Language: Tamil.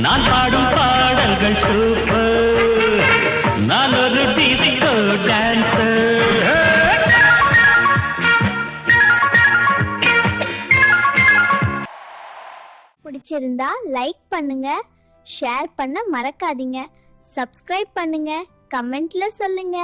நான் பாடும் பாடல்கள் சூப்பர், நான் ஒரு டிஸ்கோ டான்சர். பிடிச்சிருந்தா லைக் பண்ணுங்க, ஷேர் பண்ண மறக்காதீங்க. சப்ஸ்கிரைப் பண்ணுங்க, கமெண்ட்ல சொல்லுங்க.